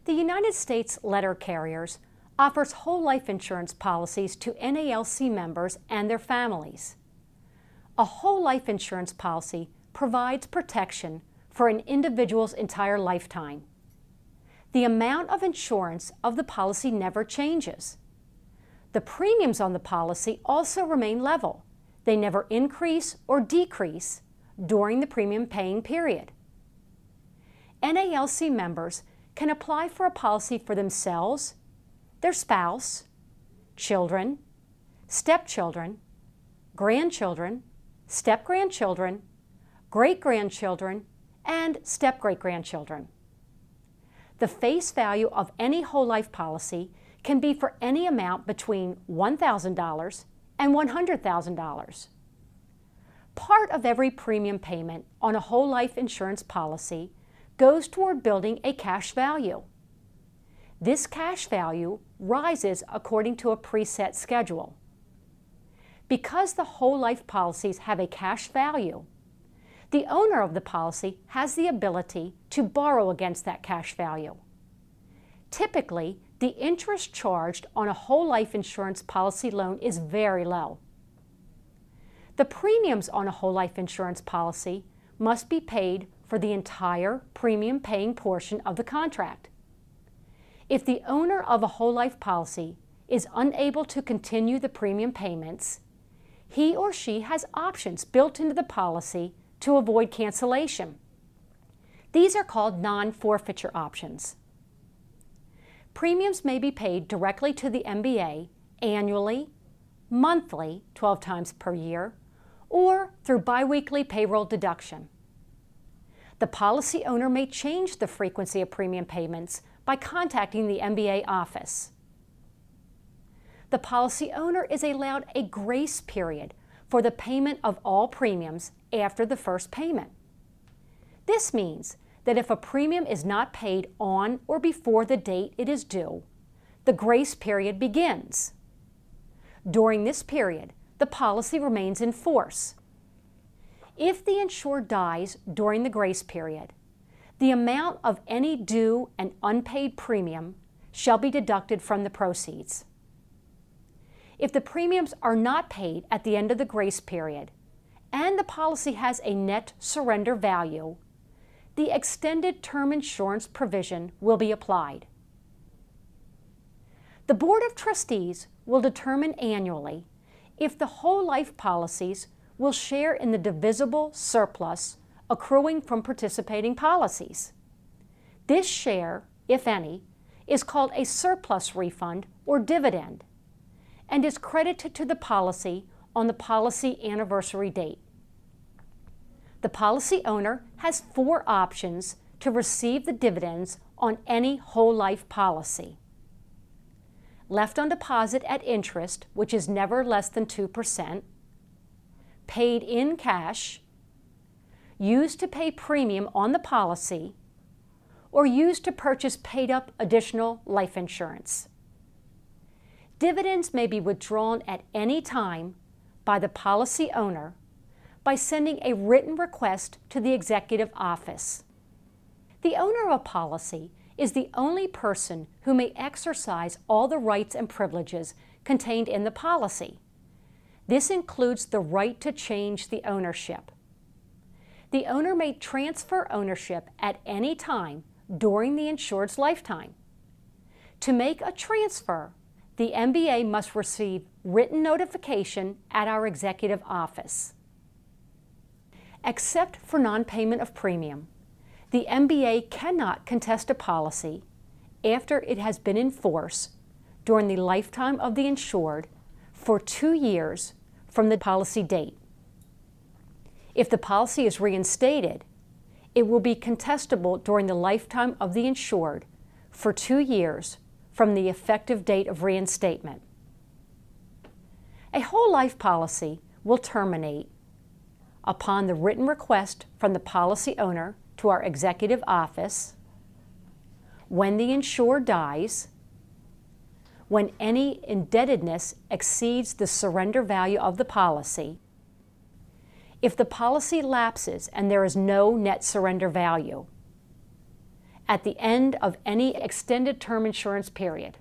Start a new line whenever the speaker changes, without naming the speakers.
The United States letter carriers offers whole life insurance policies to NALC members and their families. A whole life insurance policy provides protection for an individual's entire lifetime. The amount of insurance of the policy never changes. The premiums on the policy also remain level. They never increase or decrease during the premium paying period. NALC members can apply for a policy for themselves, their spouse, children, stepchildren, grandchildren, step-grandchildren, great-grandchildren, and step-great-grandchildren. The face value of any whole life policy can be for any amount between $1,000 and $100,000. Part of every premium payment on a whole life insurance policy goes toward building a cash value. This cash value rises according to a preset schedule. Because the whole life policies have a cash value, the owner of the policy has the ability to borrow against that cash value. Typically, the interest charged on a whole life insurance policy loan is very low. The premiums on a whole life insurance policy must be paid for the entire premium paying portion of the contract. If the owner of a whole life policy is unable to continue the premium payments, he or she has options built into the policy to avoid cancellation. These are called non-forfeiture options. Premiums may be paid directly to the MBA annually, monthly, 12 times per year, or through biweekly payroll deduction. The policy owner may change the frequency of premium payments by contacting the MBA office. The policy owner is allowed a grace period for the payment of all premiums after the first payment. This means that if a premium is not paid on or before the date it is due, the grace period begins. During this period, the policy remains in force. If the insured dies during the grace period, the amount of any due and unpaid premium shall be deducted from the proceeds. If the premiums are not paid at the end of the grace period and the policy has a net surrender value, the extended term insurance provision will be applied. The Board of Trustees will determine annually if the whole life policies will share in the divisible surplus accruing from participating policies. This share, if any, is called a surplus refund or dividend and is credited to the policy on the policy anniversary date. The policy owner has 4 options to receive the dividends on any whole life policy. Left on deposit at interest, which is never less than 2%, paid in cash, used to pay premium on the policy, or used to purchase paid-up additional life insurance. Dividends may be withdrawn at any time by the policy owner by sending a written request to the executive office. The owner of a policy is the only person who may exercise all the rights and privileges contained in the policy. This includes the right to change the ownership. The owner may transfer ownership at any time during the insured's lifetime. To make a transfer, the MBA must receive written notification at our executive office. Except for non-payment of premium, the MBA cannot contest a policy after it has been in force during the lifetime of the insured for 2 years from the policy date. If the policy is reinstated, it will be contestable during the lifetime of the insured for 2 years from the effective date of reinstatement. A whole life policy will terminate upon the written request from the policy owner to our executive office, when the insured dies, when any indebtedness exceeds the surrender value of the policy, if the policy lapses and there is no net surrender value, at the end of any extended term insurance period.